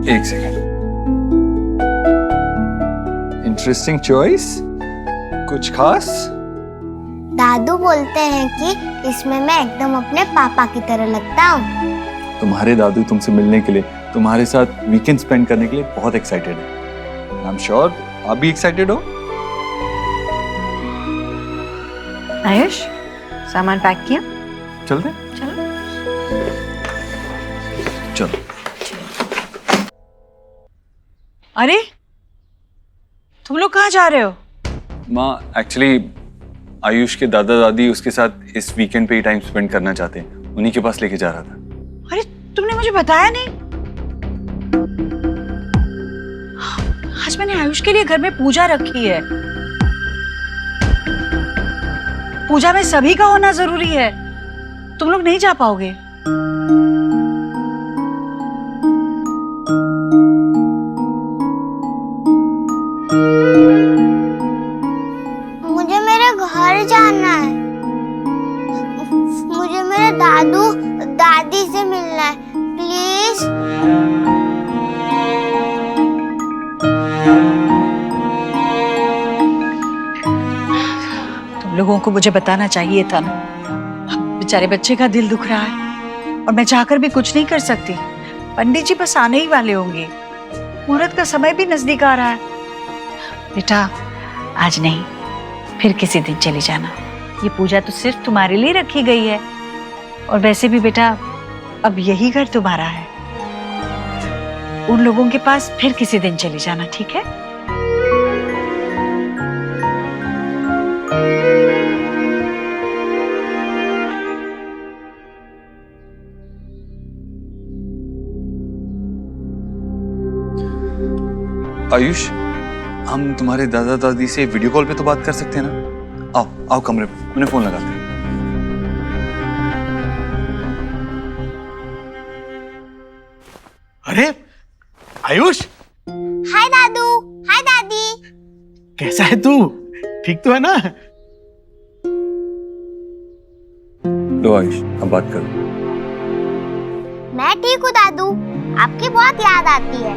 एक second. Interesting choice. कुछ खास? दादू बोलते हैं कि इसमें मैं एकदम अपने पापा की तरह लगता हूँ। तुम्हारे दादू तुमसे मिलने के लिए, तुम्हारे साथ वीकेंड स्पेंड करने के लिए बहुत एक्साइटेड है। आई एम श्योर आप भी एक्साइटेड हो। आयुष, सामान पैक किया? चलते? चलो। चलो। अरे, तुम लोग कहाँ जा रहे हो? माँ, एक्चुअली आयुष के दादा दादी उसके साथ इस वीकेंड पे ही टाइम स्पेंड करना चाहते हैं, उन्हीं के पास लेके जा रहा था। अरे, तुमने मुझे बताया नहीं। आज मैंने आयुष के लिए घर में पूजा रखी है। पूजा में सभी का होना जरूरी है। तुम लोग नहीं जा पाओगे। मुझे मेरे घर जाना है। मुझे मेरे दादू दादी से मिलना है, प्लीज। तुम लोगों को मुझे बताना चाहिए था ना। बेचारे बच्चे का दिल दुख रहा है और मैं चाहकर भी कुछ नहीं कर सकती। पंडित जी बस आने ही वाले होंगे। मुहूर्त का समय भी नजदीक आ रहा है। बेटा, आज नहीं, फिर किसी दिन चली जाना। ये पूजा तो सिर्फ तुम्हारे लिए रखी गई है। और वैसे भी बेटा, अब यही घर तुम्हारा है। उन लोगों के पास फिर किसी दिन चली जाना, ठीक है? आयुष, हम तुम्हारे दादा दादी से वीडियो कॉल पे तो बात कर सकते हैं ना? आओ आओ कमरे पे, मैंने फोन लगाते हैं। अरे आयुष, हाय दादू, हाय दादी। कैसा है तू? ठीक तो है ना? लो आयुष, अब बात करो। मैं ठीक हूँ दादू, आपकी बहुत याद आती है।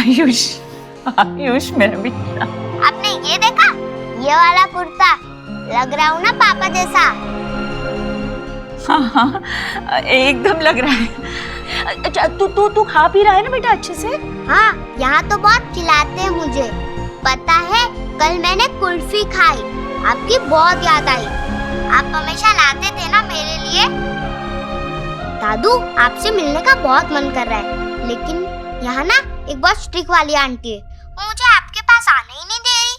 आयुष, आयुष मेरा बेटा। आपने ये देखा? ये वाला कुर्ता, लग रहा हूँ ना पापा जैसा? हाँ हाँ, एकदम लग रहा है। अच्छा, तू खा पी रहा है ना बेटा अच्छे से? हाँ, यहाँ तो बहुत खिलाते हैं मुझे। पता है, कल मैंने कुल्फी खाई, आपकी बहुत याद आई। आप हमेशा लाते थे ना मेरे लिए। दादू, आपसे मिलने का बहुत मन कर रहा है, लेकिन यहाँ ना एक बहुत स्ट्रिक्ट वाली आंटी है, वो मुझे आपके पास आने ही नहीं दे रही।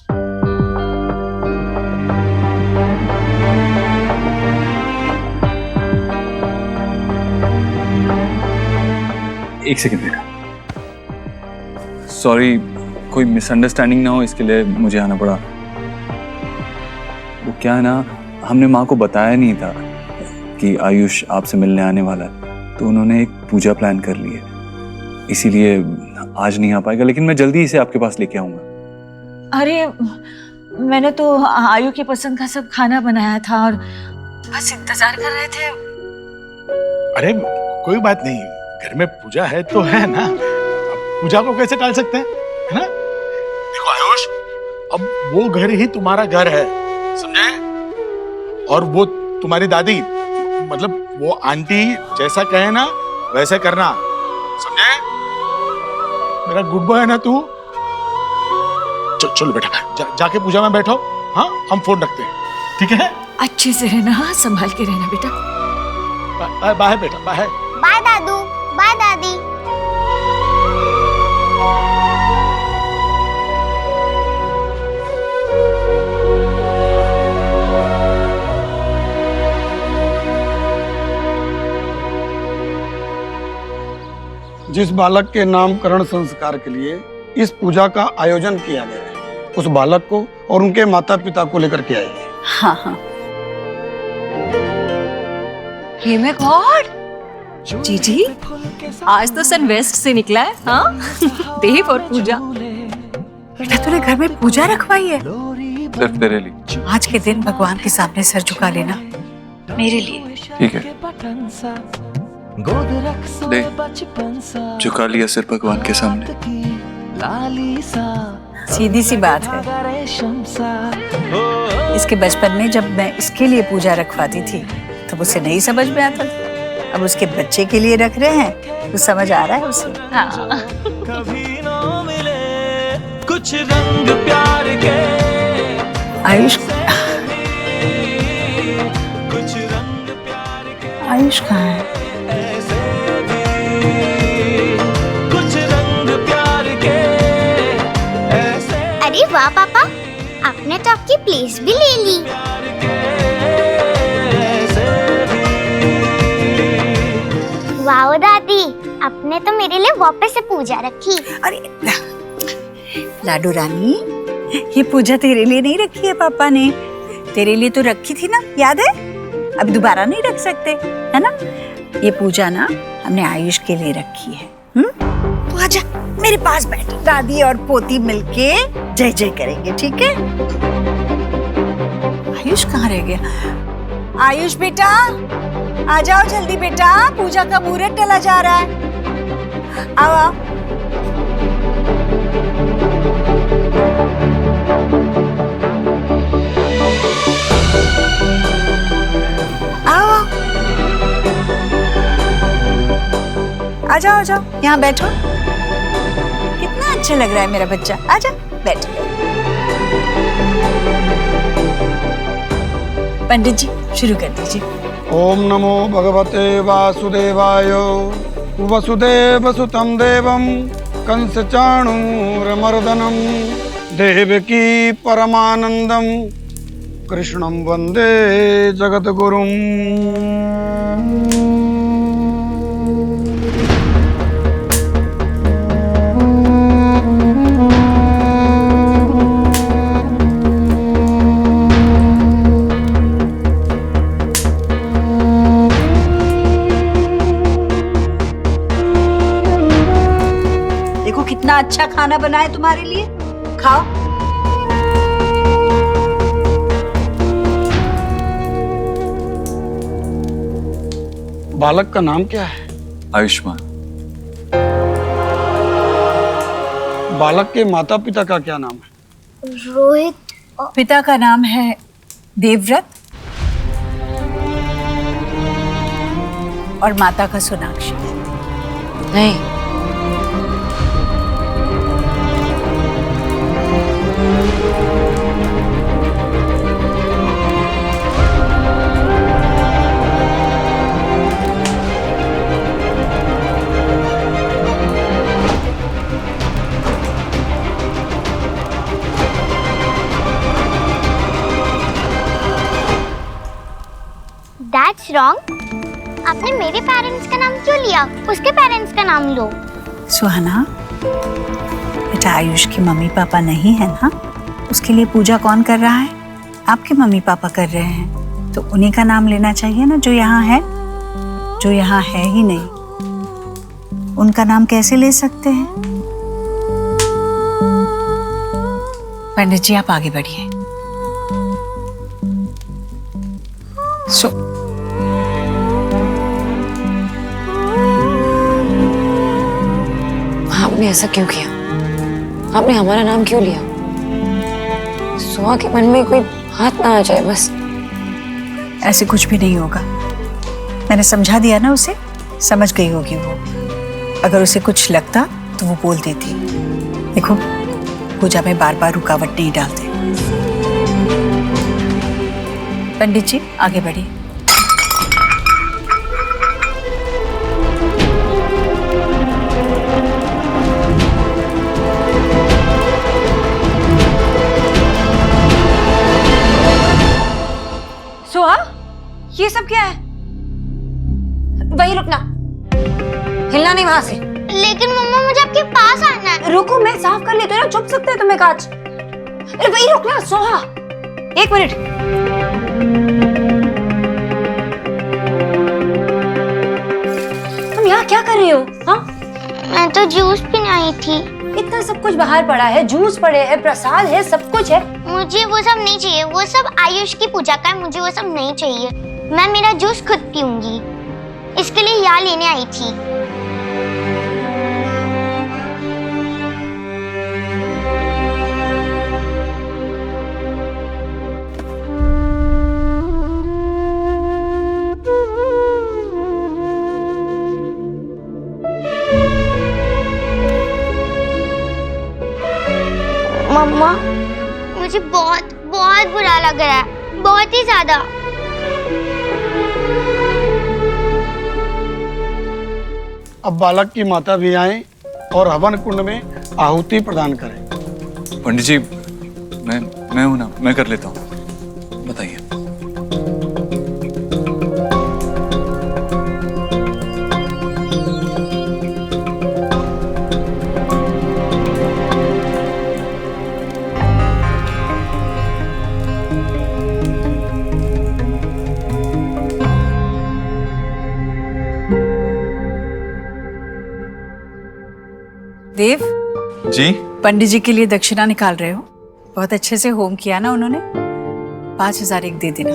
एक सेकंड बेटा, सॉरी, कोई मिसअंडरस्टैंडिंग ना हो इसके लिए मुझे आना पड़ा। वो क्या है ना, हमने माँ को बताया नहीं था कि आयुष आपसे मिलने आने वाला है, तो उन्होंने एक पूजा प्लान कर ली है, इसीलिए आज नहीं आ पाएगा, लेकिन मैं जल्दी इसे आपके पास लेके आऊंगा। अरे, मैंने तो आयु की पसंद का सब खाना बनाया था और बस इंतजार कर रहे थे। अरे कोई बात नहीं, घर में पूजा है तो है ना, अब पूजा को कैसे टाल सकते हैं, है ना? देखो आयुष, अब वो घर ही तुम्हारा घर है, समझे? और वो तुम्हारी दादी, मतलब वो आंटी जैसा कहे ना वैसे करना, समझे? मेरा गुड बॉय है ना तू? चलो बेटा, जाके पूजा में बैठो। हाँ, हम फोन रखते हैं, ठीक है? अच्छे से रहना, संभाल के रहना बेटा। बाय बेटा, बाय। बाय दादू, बाय दादी। जिस बालक के नामकरण संस्कार के लिए इस पूजा का आयोजन किया गया है, उस बालक को और उनके माता पिता को लेकर के आइए। हाँ हाँ। हे माय गॉड, जीजी, आज तो सन वेस्ट से निकला है। हाँ, देव और पूजा। बेटा तूने घर में पूजा रखवाई है? सिर्फ तेरे लिए। आज के दिन भगवान के सामने सर झुका लेना, मेरे लिए। ठीक है। ले, झुका लिया सिर भगवान के सामने। सीधी सी बात है, इसके बचपन में जब मैं इसके लिए पूजा रखवाती थी तब उसे नहीं समझ में आता था। अब उसके बच्चे के लिए रख रहे हैं तो समझ आ रहा है उसे। हाँ। कुछ रंग प्यार के आयुष, कुछ रंग प्यार के आयुष कहाँ है? ऐसे भी कुछ रंग प्यार के ऐसे अरे वाह पापा, आपने तो आपकी प्लेस भी ले ली। वाह दादी, आपने तो मेरे लिए वापस से पूजा रखी। अरे लाडू रानी, ये पूजा तेरे लिए नहीं रखी है पापा ने, तेरे लिए तो रखी थी ना, याद है? अब दोबारा नहीं रख सकते, है ना? ये पूजा ना हमने आयुष के लिए रखी है। तो आजा मेरे पास बैठ, दादी और पोती मिलके जय जय करेंगे, ठीक है? आयुष कहाँ रह गया? आयुष बेटा, आ जाओ जल्दी बेटा, पूजा का मुहूर्त टला जा रहा है। आओ आओ। आओ आ जाओ, आ जाओ, यहाँ बैठो। कितना अच्छा लग रहा है मेरा बच्चा, आजा बैठ। पंडित जी शुरू कर दीजिए। ओम नमो भगवते वासुदेवाय। वसुदेवसुतं देवं कंसचाणूरमर्दनं देवकी परमानंदं कृष्णं वंदे जगद्गुरुं। देखो कितना अच्छा खाना बना है तुम्हारे लिए, खाओ। बालक का नाम क्या है? आयुष्मान। बालक के माता पिता का क्या नाम है? रोहित। पिता का नाम है देवव्रत और माता का सोनाक्षी। नहीं, That's wrong. आपने मेरे पेरेंट्स का नाम क्यों लिया? उसके पेरेंट्स का नाम लो। सुहाना बेटा, आयुष के मम्मी पापा नहीं है ना, उसके लिए पूजा कौन कर रहा है? आपके मम्मी पापा कर रहे हैं, तो उन्हीं का नाम लेना चाहिए ना, जो यहाँ है, जो यहाँ है ही नहीं, उनका नाम कैसे ले सकते हैं? पंडित जी आप आगे बढ़िए। आपने ऐसा क्यों किया? आपने हमारा नाम क्यों लिया? सुहा के मन में कोई हाथ ना आ जाए बस। ऐसे कुछ भी नहीं होगा, मैंने समझा दिया ना उसे, समझ गई होगी वो। अगर उसे कुछ लगता तो वो बोल देती। देखो पूजा में बार बार रुकावट नहीं डालते। पंडित जी आगे बढ़िए। सुहा, ये सब क्या है? वही रुकना, हिलना नहीं वहां से। लेकिन मम्मा मुझे आपके पास आना है। रुको, मैं साफ कर लेती हूँ ना, चुप सकते हैं तुम्हें कांच। अरे वही रुकना सोहा, एक मिनट। तुम यहाँ क्या कर रही हो? हाँ, मैं तो जूस पीने आई थी। इतना सब कुछ बाहर पड़ा है, जूस पड़े हैं, प्रसाद है, सब कुछ है। मुझे वो सब नहीं चाहिए, वो सब आयुष की पूजा का है, मुझे वो सब नहीं चाहिए। मैं मेरा जूस खुद पीऊंगी। इसके लिए यहाँ लेने आई थी। मम्मा, मुझे बहुत बहुत बुरा लग रहा है, बहुत ही ज्यादा। अब बालक की माता भी आए और हवन कुंड में आहुति प्रदान करें। पंडित जी, मैं हूं ना, मैं कर लेता हूँ, बताइए। देव जी, पंडित जी के लिए दक्षिणा निकाल रहे हो? बहुत अच्छे से होम किया ना उन्होंने। 5,000 एक दे देना।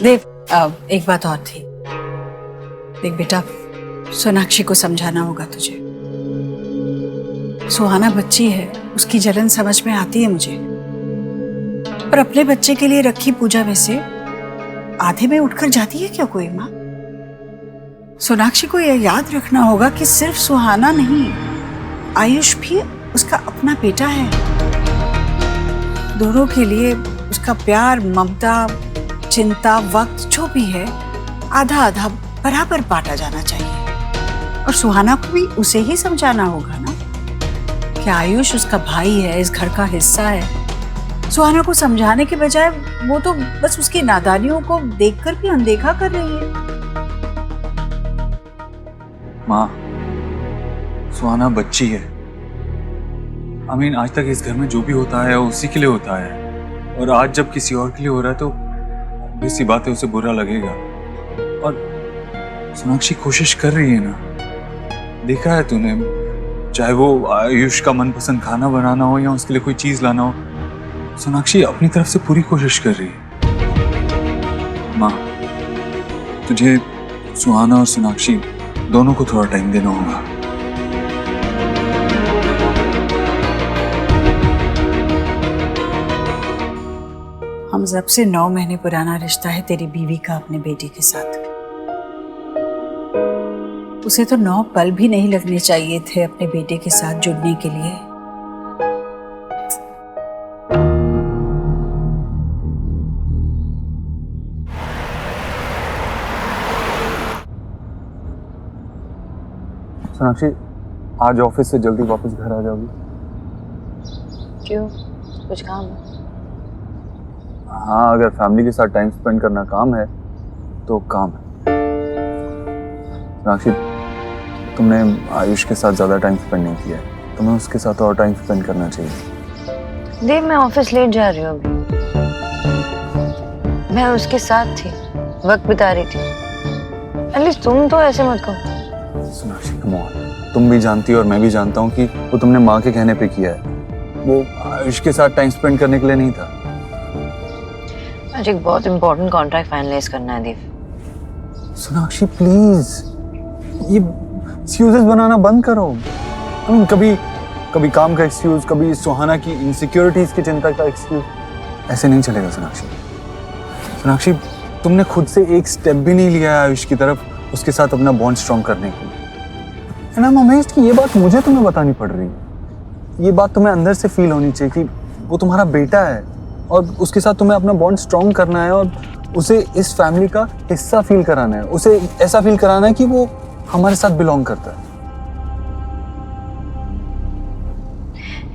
देव, एक बात और थी। देख बेटा, सोनाक्षी को समझाना होगा तुझे। सुहाना बच्ची है, उसकी जलन समझ में आती है मुझे, पर अपने बच्चे के लिए रखी पूजा में से आधे में उठकर जाती है क्या कोई माँ? सोनाक्षी को यह याद रखना होगा कि सिर्फ सुहाना नहीं, आयुष भी उसका अपना बेटा है। दोनों के लिए उसका प्यार, ममता, चिंता, वक्त जो भी है, आधा आधा बराबर बांटा जाना चाहिए। और सुहाना को भी उसे ही समझाना होगा ना कि आयुष उसका भाई है, इस घर का हिस्सा है। सुहाना को समझाने के बजाय वो तो बस उसकी नादानियों को देखकर भी अनदेखा कर रही है। माँ, सुहाना बच्ची है। आज तक इस घर में जो भी होता है उसी के लिए होता है, और आज जब किसी और के लिए हो रहा है तो obvious बात है, उसे बुरा लगेगा। और सोनाक्षी कोशिश कर रही है ना, देखा है तूने, चाहे वो आयुष का मनपसंद खाना बनाना हो या उसके लिए कोई चीज लाना हो, सोनाक्षी अपनी तरफ से पूरी कोशिश कर रही है। माँ, तुझे सुहाना और सोनाक्षी दोनों को थोड़ा टाइम देना होगा। हम जब से 9 महीने पुराना रिश्ता है तेरी बीवी का अपने बेटे के साथ। उसे तो 9 पल भी नहीं लगने चाहिए थे अपने बेटे के साथ जुड़ने के लिए। सोनाक्षी, आज ऑफिस से जल्दी वापस घर आ जाओगी? क्यों, कुछ काम है? हाँ, अगर फैमिली के साथ टाइम स्पेंड करना काम है तो काम है। सोनाक्षी, तुमने आयुष के साथ ज्यादा टाइम स्पेंड नहीं किया है, तुम्हें उसके साथ और टाइम स्पेंड करना चाहिए। देव, मैं ऑफिस लेट जा रही हूँ अभी। मैं उसके साथ थी, वक्त बिता रही थी। एटलीस्ट तुम तो ऐसे मत कहो। सोनाक्षी, कम ऑन, तुम भी जानती हो और मैं भी जानता हूँ कि वो तुमने माँ के कहने पे किया है, वो आयुष के साथ टाइम स्पेंड करने के लिए नहीं था। आज एक बहुत इंपॉर्टेंट कॉन्ट्रैक्ट फाइनलाइज करना है देव। सोनाक्षी प्लीज, ये एक्सक्यूजेस बनाना बंद करो। कभी काम का एक्सक्यूज, कभी सुहाना की इनसिक्योरिटीज की चिंता का एक्सक्यूज, ऐसे नहीं चलेगा सोनाक्षी। सोनाक्षी, तुमने खुद से एक स्टेप भी नहीं लिया है आयुष की तरफ उसके साथ अपना बॉन्ड स्ट्रॉन्ग करने के लिए। एंड आई एम अमेज्ड कि ये बात मुझे तुम्हें बतानी पड़ रही है। ये बात तुम्हें अंदर से फील होनी चाहिए कि वो तुम्हारा बेटा है और उसके साथ तुम्हें अपना बॉन्ड स्ट्रॉन्ग करना है और उसे इस फैमिली का हिस्सा फील कराना है, उसे ऐसा फील कराना है कि वो हमारे साथ बिलोंग करता है।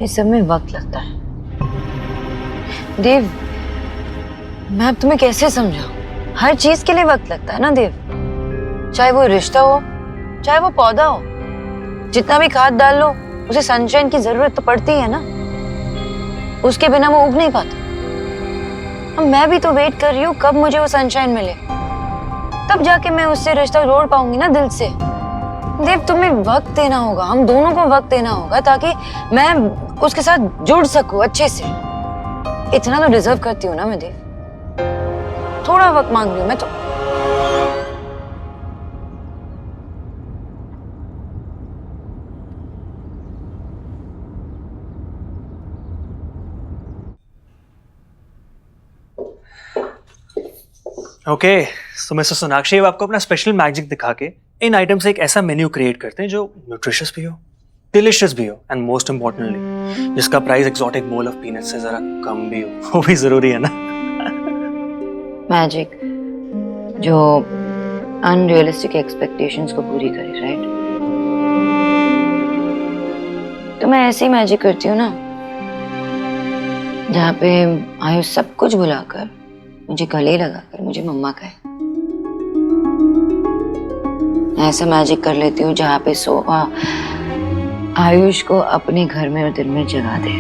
इस सब में वक्त लगता है देव। मैं अब तुम्हें कैसे समझाऊं? हर चीज के लिए वक्त लगता है ना देव। चाहे वो रिश्ता हो, चाहे वो पौधा हो, जितना भी खाद डाल लो उसे सनशाइन की जरूरत तो पड़ती है ना, उसके बिना वो उग नहीं पाता। अब मैं भी तो वेट कर रही हूँ कब मुझे वो सनशाइन मिले, तब जाके मैं उससे रिश्ता जोड़ पाऊंगी ना दिल से। देव, तुम्हें वक्त देना होगा, हम दोनों को वक्त देना होगा ताकि मैं उसके साथ जुड़ सकूं अच्छे से। इतना तो डिजर्व करती हूँ ना मैं देव। थोड़ा वक्त मांग रही हूँ मैं तो। ओके, तो मिस्टर सोनाक्षी, अब आपको अपना स्पेशल मैजिक दिखा के इन आइटम से एक ऐसा मेन्यू क्रिएट करते हैं जो न्यूट्रिशियस भी हो, डिलिशियस भी हो एंड मोस्ट इम्पोर्टेंटली जिसका price exotic bowl of peanut से जरा कम भी हो। वो भी जरूरी है ना। मैजिक जो अनरियलिस्टिक एक्सपेक्टेशंस को पूरी करे, राइट? तो मैं ऐसी मैजिक करती हूँ ना जहाँ पे आयुष सब कुछ भुलाकर मुझे गले लगाकर मुझे मम्मा कहे। ऐसा मैजिक कर लेती हूँ जहाँ पे आयुष को अपने घर में और दिल में जगा दे।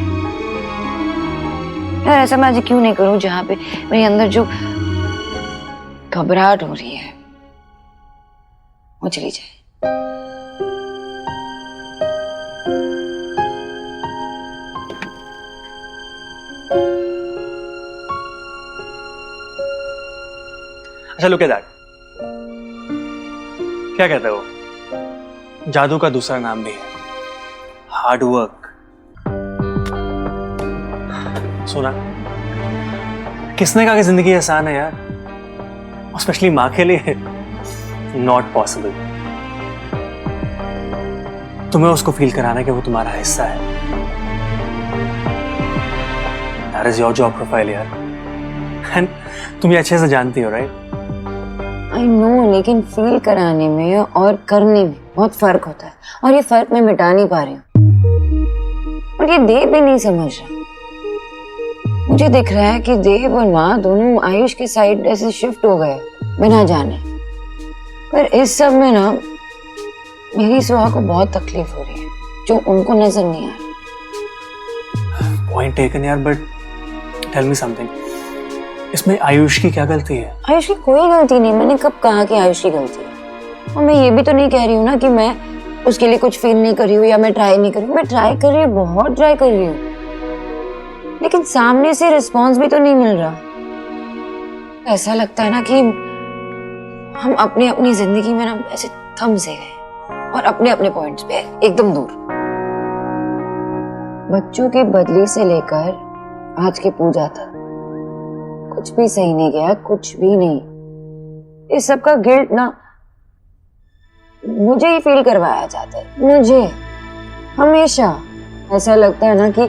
यार ऐसा मैजिक क्यों नहीं करूँ जहाँ पे मेरे अंदर जो घबराहट हो रही है वो चली जाए। अच्छा, लुक एट दैट। क्या कहते हो? जादू का दूसरा नाम भी है हार्ड वर्क। सुना, किसने कहा कि जिंदगी आसान है यार, स्पेशली माँ के लिए नॉट पॉसिबल। तुम्हें उसको फील कराना कि वो तुम्हारा हिस्सा है। That is your job profile यार, एंड तुम ये अच्छे से जानती हो, राइट? आई नो, लेकिन फील कराने में और करने में बहुत फर्क होता है, और ये फर्क मैं मिटा नहीं पा रही हूँ। और ये देव भी नहीं समझ रहा। मुझे दिख रहा है कि देव और माँ दोनों आयुष की साइड ऐसे शिफ्ट हो गए बिना जाने। पर इस सब में ना मेरी सुहा को बहुत तकलीफ हो रही है जो उनको नजर नहीं आ रहा। पॉइंट टेकन यार, बट टेल मी समथिंग, इसमें आयुष की क्या गलती है? आयुष की कोई गलती नहीं। मैंने कब कहा कि आयुष की गलती है? और मैं ये भी तो नहीं कह रही हूँ ना कि मैं उसके लिए कुछ फील नहीं कर रही हूँ या मैं ट्राई नहीं कर रही हूँ। मैं ट्राई कर रही हूँ, बहुत ट्राई कर रही हूँ, लेकिन सामने से रिस्पॉन्स भी तो नहीं मिल रहा। ऐसा लगता है ना कि हम अपनी अपनी जिंदगी में ना ऐसे थम से गए और अपने अपने पॉइंट्स पे एकदम दूर। बच्चों की बदली से लेकर आज की पूजा तक कुछ भी सही नहीं गया, कुछ भी नहीं। इस सब का गिल्ट ना मुझे ही फील करवाया जाता है। मुझे हमेशा ऐसा लगता है ना कि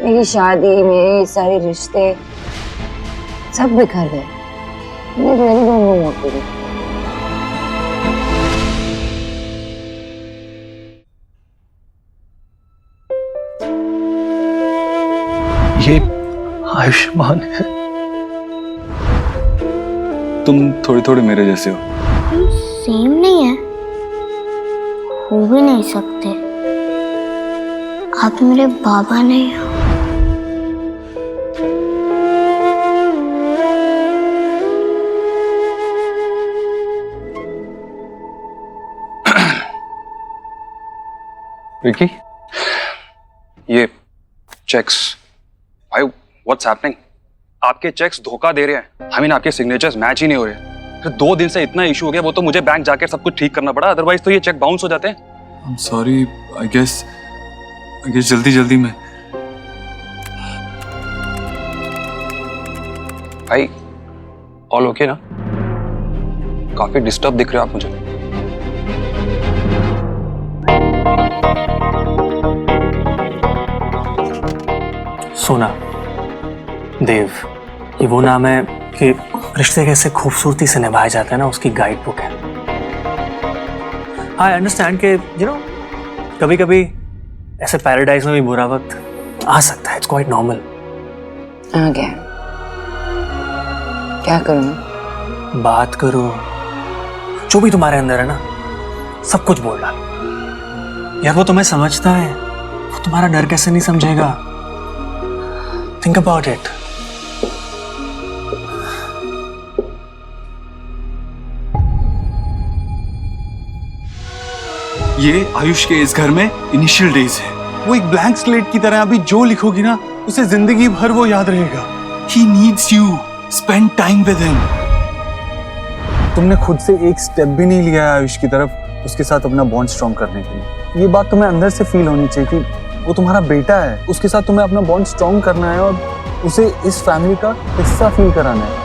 मेरी शादी, मेरे सारे रिश्ते सब बिखर गए। मेरी दोनों मौत हुई। ये आयुष्मान है। तुम थोड़े थोड़े मेरे जैसे हो। सेम नहीं है, हो भी नहीं सकते। आप मेरे बाबा नहीं हो। विकी, ये चेक्स, भाई व्हाट्स हैपनिंग? आपके चेक्स धोखा दे रहे हैं। आई मीन आपके सिग्नेचर्स मैच ही नहीं हो रहे। फिर 2 दिन से इतना इशू हो गया, वो तो मुझे बैंक जाकर सब कुछ ठीक करना पड़ा, अदरवाइज तो ये चेक बाउंस हो जाते हैं। I'm sorry, I guess जल्दी में। भाई ऑल ओके ना? काफी डिस्टर्ब दिख रहे हो आप मुझे। सोना, देव, ये वो नाम है कि रिश्ते कैसे खूबसूरती से निभाया जाता है ना, उसकी गाइड बुक है। आई अंडरस्टैंड कि कभी कभी ऐसे पैराडाइज में भी बुरा वक्त आ सकता है। It's quite normal. आ गया, क्या करूं? बात करो, जो भी तुम्हारे अंदर है ना सब कुछ बोल डाल। यार वो तुम्हें समझता है, वो तुम्हारा डर कैसे नहीं समझेगा? Think about it. ये आयुष के इस घर में इनिशियल डेज है। वो एक ब्लैंक स्लेट की तरह, अभी जो लिखोगी ना उसे जिंदगी भर वो याद रहेगा। He needs you. Spend time with him. तुमने खुद से एक स्टेप भी नहीं लिया है आयुष की तरफ उसके साथ अपना बॉन्ड स्ट्रॉन्ग करने के लिए। ये बात तुम्हें अंदर से फील होनी चाहिए कि वो तुम्हारा बेटा है, उसके साथ तुम्हें अपना बॉन्ड स्ट्रॉन्ग करना है और उसे इस फैमिली का हिस्सा फील कराना है।